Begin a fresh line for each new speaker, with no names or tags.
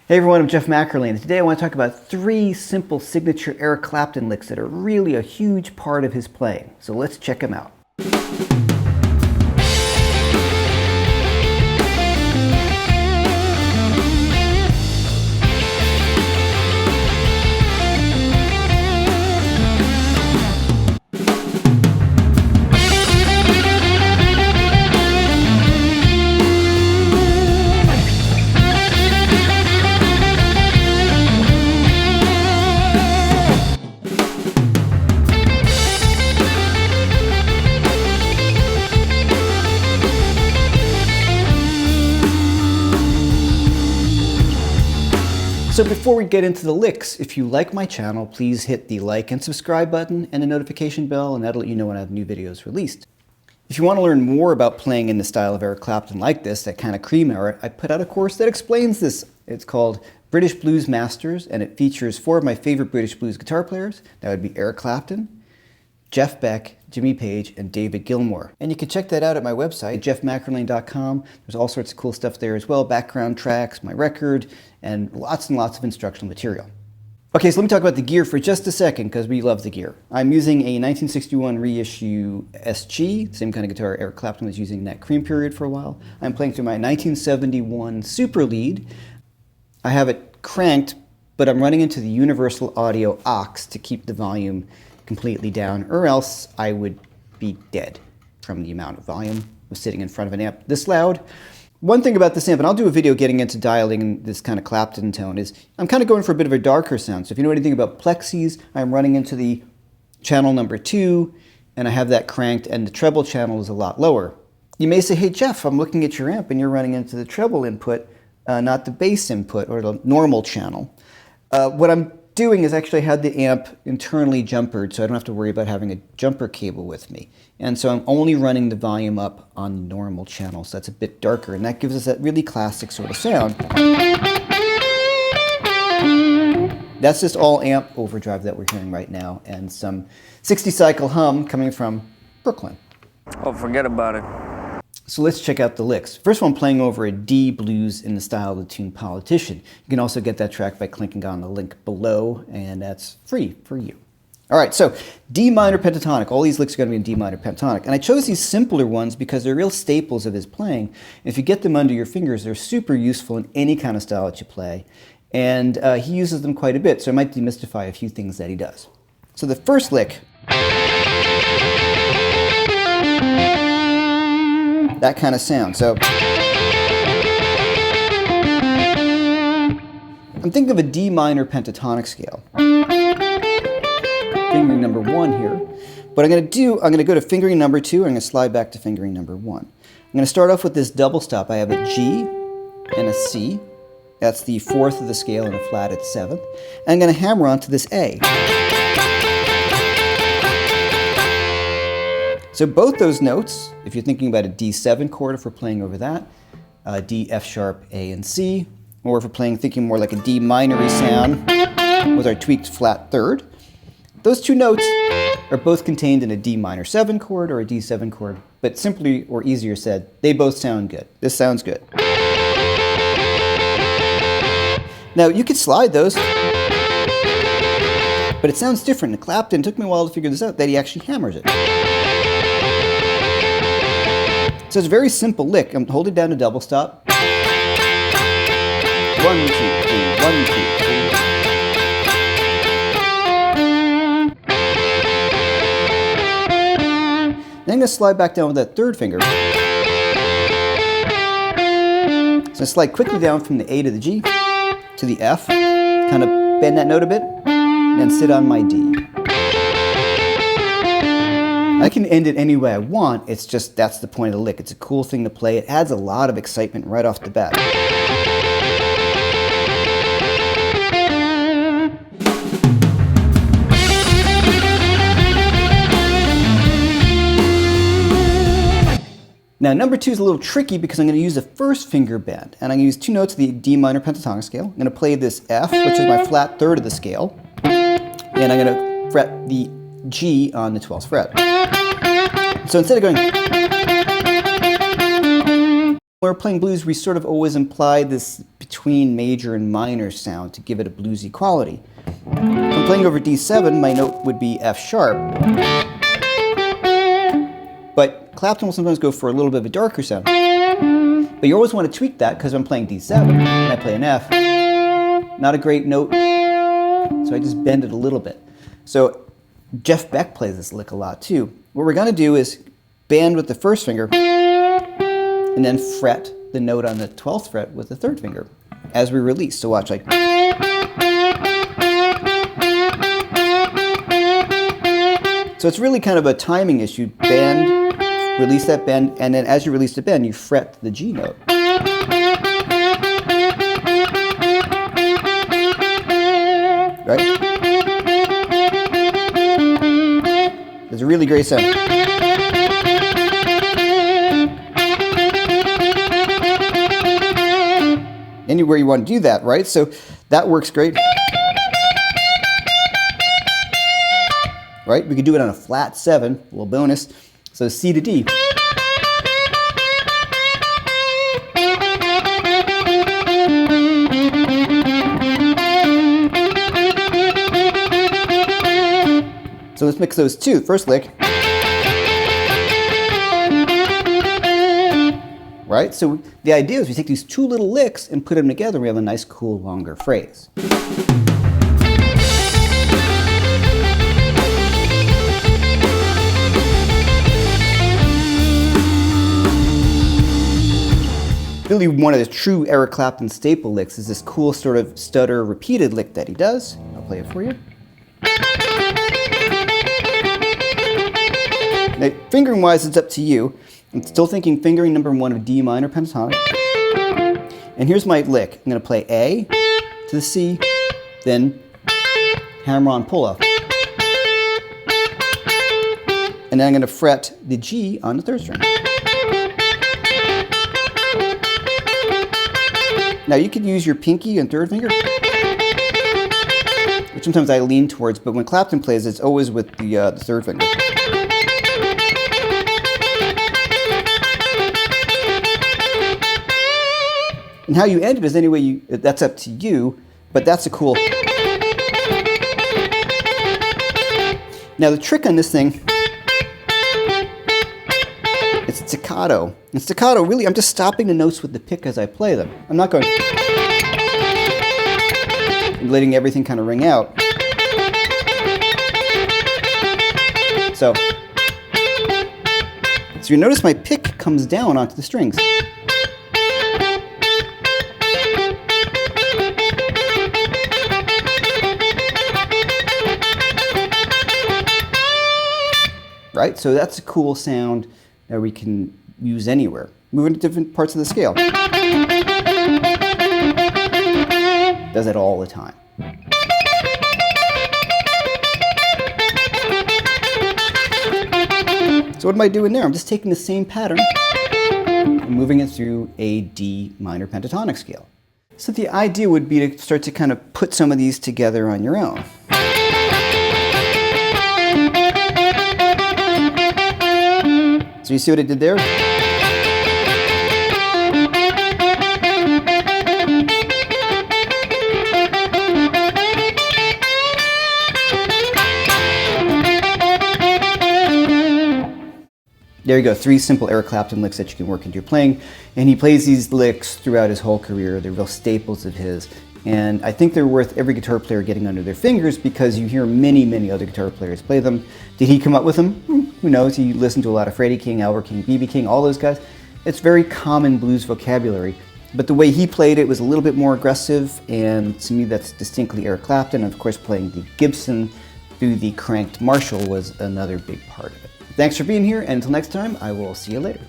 Hey everyone, I'm Jeff Mackerly, and today I want to talk about 3 simple signature Eric Clapton licks that are really a huge part of his playing. So let's check them out. So before we get into the licks, if you like my channel, please hit the like and subscribe button and the notification bell, and that'll let you know when I have new videos released. If you want to learn more about playing in the style of Eric Clapton like this, that kind of cream era, I put out a course that explains this. It's called British Blues Masters, and it features 4 of my favorite British blues guitar players. That would be Eric Clapton, Jeff Beck, Jimmy Page, and David Gilmour. And you can check that out at my website, jeffmackerly.com. There's all sorts of cool stuff there as well, background tracks, my record, and lots of instructional material. Okay, so let me talk about the gear for just a second, because we love the gear. I'm using a 1961 reissue SG, same kind of guitar Eric Clapton was using in that cream period for a while. I'm playing through my 1971 Super Lead. I have it cranked, but I'm running into the Universal Audio aux to keep the volume completely down, or else I would be dead from the amount of volume of sitting in front of an amp this loud. One thing about this amp, and I'll do a video getting into dialing this kind of Clapton tone, is I'm kind of going for a bit of a darker sound. So if you know anything about plexis, I'm running into the channel number 2, and I have that cranked, and the treble channel is a lot lower. You may say, hey Jeff, I'm looking at your amp and you're running into the treble input, not the bass input or the normal channel. What I'm doing is actually I had the amp internally jumpered, so I don't have to worry about having a jumper cable with me. And so I'm only running the volume up on the normal channel, so that's a bit darker, and that gives us that really classic sort of sound. That's just all amp overdrive that we're hearing right now, and some 60 cycle hum coming from Brooklyn.
Oh, forget about it.
So let's check out the licks. First one, I'm playing over a D blues in the style of the tune Politician. You can also get that track by clicking on the link below, and that's free for you. All right, so D minor pentatonic. All these licks are going to be in D minor pentatonic. And I chose these simpler ones because they're real staples of his playing. And if you get them under your fingers, they're super useful in any kind of style that you play. And he uses them quite a bit, so I might demystify a few things that he does. So the first lick, that kind of sound. So I'm thinking of a D minor pentatonic scale. Fingering number 1 here. What I'm going to go to fingering number 2, and I'm going to slide back to fingering number 1. I'm going to start off with this double stop. I have a G and a C. That's the 4th of the scale and a flat at 7th. And I'm going to hammer onto this A. So both those notes, if you're thinking about a D7 chord, if we're playing over that, D, F sharp, A, and C, or if we're thinking more like a D minor sound with our tweaked flat 3rd, those 2 notes are both contained in a D minor 7 chord or a D7 chord, but simply or easier said, they both sound good. This sounds good. Now you could slide those, but it sounds different. In Clapton, it took me a while to figure this out, that he actually hammers it. So it's a very simple lick. I'm holding down a double stop. 1, 2, 3, 1, 2, 3. Then I'm going to slide back down with that 3rd finger. So I slide quickly down from the A to the G to the F, kind of bend that note a bit, and then sit on my D. I can end it any way I want, it's just that's the point of the lick. It's a cool thing to play. It adds a lot of excitement right off the bat. Now number 2 is a little tricky because I'm going to use a 1st finger bend, and I'm going to use 2 notes of the D minor pentatonic scale. I'm going to play this F, which is my flat 3rd of the scale, and I'm going to fret the G on the 12th fret. So instead of going, when we're playing blues, we sort of always imply this between major and minor sound to give it a bluesy quality. If I'm playing over D7, my note would be F sharp. But Clapton will sometimes go for a little bit of a darker sound. But you always want to tweak that, because I'm playing D7 and I play an F. Not a great note, so I just bend it a little bit. So Jeff Beck plays this lick a lot too. What we're going to do is bend with the first finger and then fret the note on the 12th fret with the third finger as we release. So watch, like. So it's really kind of a timing issue. Bend, release that bend, and then as you release the bend, you fret the G note. Right? It's a really great sound. Anywhere you want to do that, right? So that works great. Right? We could do it on a flat 7, a little bonus. So C to D. So let's mix those two. First lick. Right? So the idea is we take these two little licks and put them together and we have a nice, cool, longer phrase. Really, one of the true Eric Clapton staple licks is this cool sort of stutter repeated lick that he does. I'll play it for you. Now, fingering wise, it's up to you. I'm still thinking fingering number 1 of D minor pentatonic. And here's my lick. I'm going to play A to the C, then hammer on pull off. And then I'm going to fret the G on the 3rd string. Now you could use your pinky and 3rd finger, which sometimes I lean towards, but when Clapton plays, it's always with the 3rd finger. And how you end it is any way that's up to you, but that's a cool. Now the trick on this thing, it's staccato. And staccato, really, I'm just stopping the notes with the pick as I play them. I'm not going, I'm letting everything kind of ring out. So you notice my pick comes down onto the strings. Right? So that's a cool sound that we can use anywhere. Moving to different parts of the scale. Does that all the time. So what am I doing there? I'm just taking the same pattern and moving it through a D minor pentatonic scale. So the idea would be to start to kind of put some of these together on your own. So you see what I did there? There you go, 3 simple Eric Clapton licks that you can work into your playing. And he plays these licks throughout his whole career. They're real staples of his. And I think they're worth every guitar player getting under their fingers because you hear many, many other guitar players play them. Did he come up with them? Who knows? He listened to a lot of Freddie King, Albert King, B.B. King, all those guys. It's very common blues vocabulary. But the way he played it was a little bit more aggressive, and to me that's distinctly Eric Clapton. And of course, playing the Gibson through the cranked Marshall was another big part of it. Thanks for being here, and until next time, I will see you later.